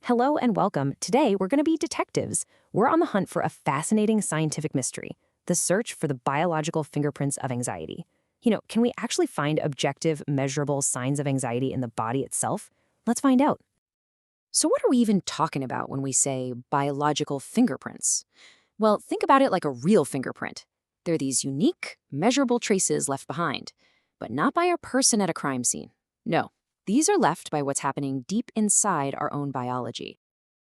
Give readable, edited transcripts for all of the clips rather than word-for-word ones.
Hello and welcome. Today, we're going to be detectives. We're on the hunt for a fascinating scientific mystery, the search for the biological fingerprints of anxiety. Can we actually find objective, measurable signs of anxiety in the body itself? Let's find out. So what are we even talking about when we say biological fingerprints? Well, think about it like a real fingerprint. They're these unique, measurable traces left behind, but not by a person at a crime scene. No, these are left by what's happening deep inside our own biology.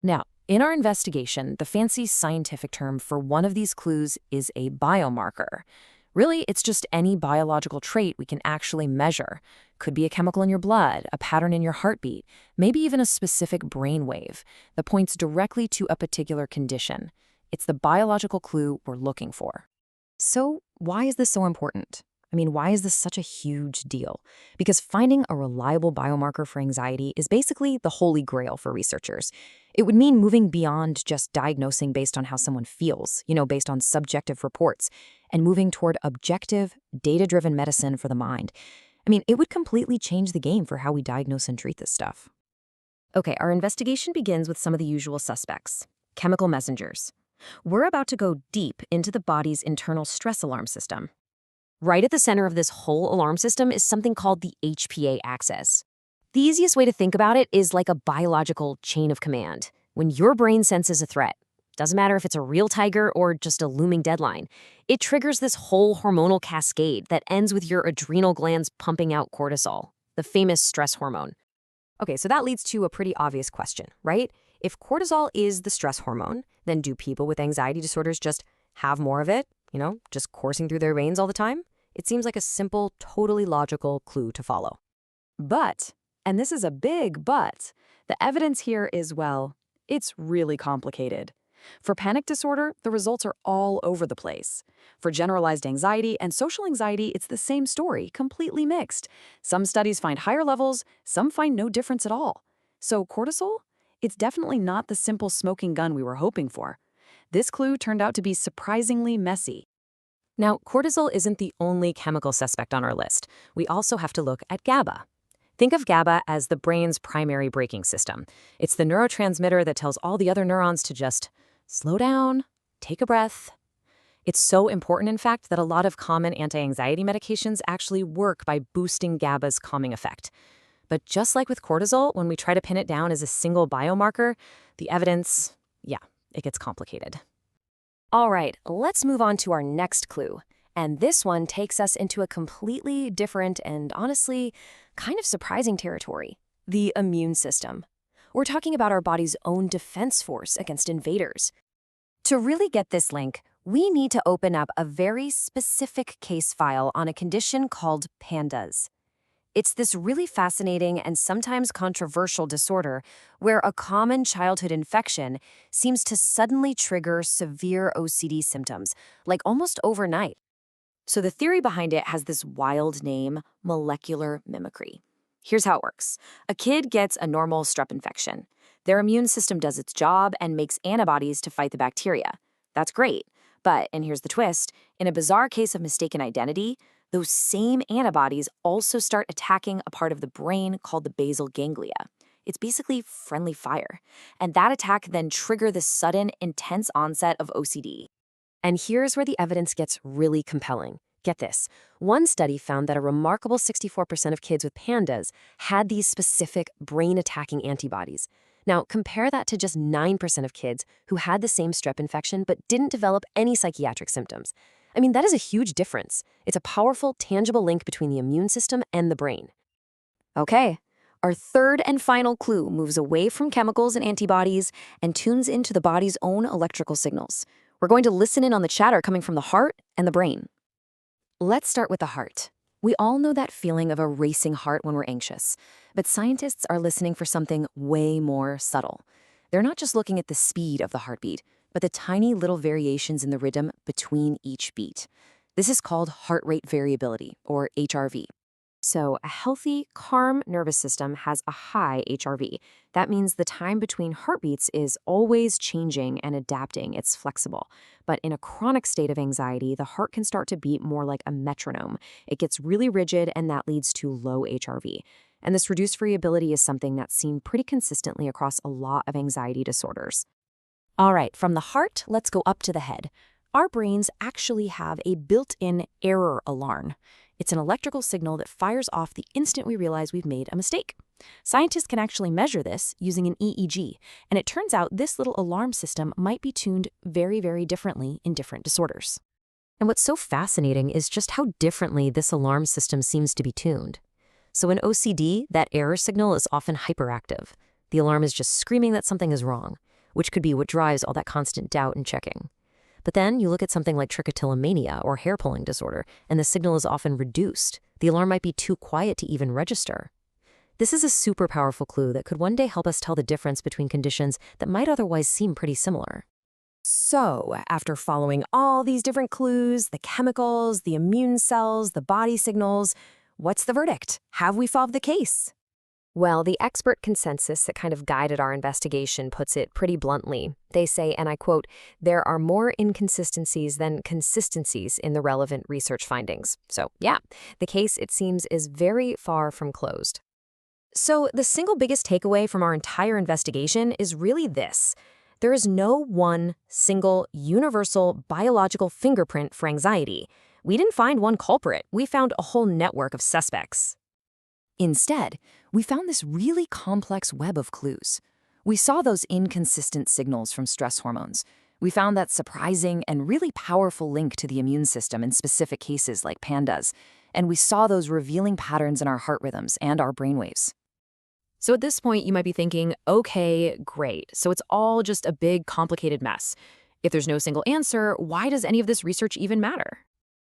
Now, in our investigation, the fancy scientific term for one of these clues is a biomarker. Really, it's just any biological trait we can actually measure. Could be a chemical in your blood, a pattern in your heartbeat, maybe even a specific brain wave that points directly to a particular condition. It's the biological clue we're looking for. So, why is this so important? Why is this such a huge deal? Because finding a reliable biomarker for anxiety is basically the holy grail for researchers. It would mean moving beyond just diagnosing based on how someone feels, based on subjective reports, and moving toward objective, data-driven medicine for the mind. It would completely change the game for how we diagnose and treat this stuff. Okay, our investigation begins with some of the usual suspects: chemical messengers. We're about to go deep into the body's internal stress alarm system. Right at the center of this whole alarm system is something called the HPA axis. The easiest way to think about it is like a biological chain of command. When your brain senses a threat, doesn't matter if it's a real tiger or just a looming deadline, it triggers this whole hormonal cascade that ends with your adrenal glands pumping out cortisol, the famous stress hormone. Okay, so that leads to a pretty obvious question, right? If cortisol is the stress hormone, then do people with anxiety disorders just have more of it, just coursing through their veins all the time? It seems like a simple, totally logical clue to follow. But, and this is a big but, the evidence here is, well, it's really complicated. For panic disorder, the results are all over the place. For generalized anxiety and social anxiety, it's the same story, completely mixed. Some studies find higher levels, some find no difference at all. So cortisol? It's definitely not the simple smoking gun we were hoping for. This clue turned out to be surprisingly messy. Now, cortisol isn't the only chemical suspect on our list. We also have to look at GABA. Think of GABA as the brain's primary braking system. It's the neurotransmitter that tells all the other neurons to just slow down, take a breath. It's so important, in fact, that a lot of common anti-anxiety medications actually work by boosting GABA's calming effect. But just like with cortisol, when we try to pin it down as a single biomarker, the evidence, it gets complicated. All right, let's move on to our next clue. And this one takes us into a completely different and honestly kind of surprising territory: the immune system. We're talking about our body's own defense force against invaders. To really get this link, we need to open up a very specific case file on a condition called PANDAS. It's this really fascinating and sometimes controversial disorder where a common childhood infection seems to suddenly trigger severe OCD symptoms, like almost overnight. So the theory behind it has this wild name: molecular mimicry. Here's how it works. A kid gets a normal strep infection. Their immune system does its job and makes antibodies to fight the bacteria. That's great. But, and here's the twist, in a bizarre case of mistaken identity, those same antibodies also start attacking a part of the brain called the basal ganglia. It's basically friendly fire. And that attack then triggers this sudden, intense onset of OCD. And here's where the evidence gets really compelling. Get this. One study found that a remarkable 64% of kids with PANDAS had these specific brain-attacking antibodies. Now, compare that to just 9% of kids who had the same strep infection but didn't develop any psychiatric symptoms. That is a huge difference. It's a powerful, tangible link between the immune system and the brain. Okay, our third and final clue moves away from chemicals and antibodies and tunes into the body's own electrical signals. We're going to listen in on the chatter coming from the heart and the brain. Let's start with the heart. We all know that feeling of a racing heart when we're anxious, but scientists are listening for something way more subtle. They're not just looking at the speed of the heartbeat, but the tiny little variations in the rhythm between each beat. This is called heart rate variability, or HRV. So a healthy, calm nervous system has a high HRV. That means the time between heartbeats is always changing and adapting. It's flexible. But in a chronic state of anxiety, the heart can start to beat more like a metronome. It gets really rigid, and that leads to low HRV. And this reduced variability is something that's seen pretty consistently across a lot of anxiety disorders. All right, from the heart, let's go up to the head. Our brains actually have a built-in error alarm. It's an electrical signal that fires off the instant we realize we've made a mistake. Scientists can actually measure this using an EEG, and it turns out this little alarm system might be tuned very, very differently in different disorders. And what's so fascinating is just how differently this alarm system seems to be tuned. So in OCD, that error signal is often hyperactive. The alarm is just screaming that something is wrong, which could be what drives all that constant doubt and checking. But then you look at something like trichotillomania or hair pulling disorder, and the signal is often reduced. The alarm might be too quiet to even register. This is a super powerful clue that could one day help us tell the difference between conditions that might otherwise seem pretty similar. So, after following all these different clues, the chemicals, the immune cells, the body signals, what's the verdict? Have we solved the case? Well, the expert consensus that kind of guided our investigation puts it pretty bluntly. They say, and I quote, "There are more inconsistencies than consistencies in the relevant research findings." So, yeah, the case, it seems, is very far from closed. So, the single biggest takeaway from our entire investigation is really this. There is no one single universal biological fingerprint for anxiety. We didn't find one culprit. We found a whole network of suspects. Instead, we found this really complex web of clues. We saw those inconsistent signals from stress hormones. We found that surprising and really powerful link to the immune system in specific cases like pandas. And we saw those revealing patterns in our heart rhythms and our brainwaves. So at this point, you might be thinking, okay, great. So it's all just a big, complicated mess. If there's no single answer, why does any of this research even matter?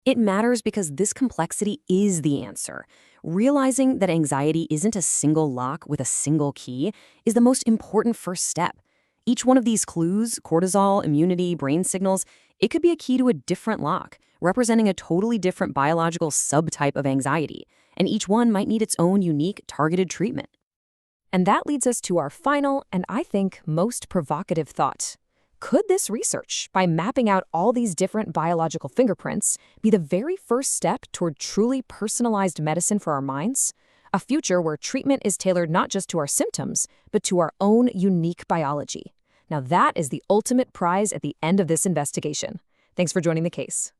It matters because this complexity is the answer. Realizing that anxiety isn't a single lock with a single key is the most important first step. Each one of these clues, cortisol, immunity, brain signals, it could be a key to a different lock, representing a totally different biological subtype of anxiety, and each one might need its own unique, targeted treatment. And that leads us to our final, and I think most provocative thought. Could this research, by mapping out all these different biological fingerprints, be the very first step toward truly personalized medicine for our minds? A future where treatment is tailored not just to our symptoms, but to our own unique biology. Now that is the ultimate prize at the end of this investigation. Thanks for joining the case.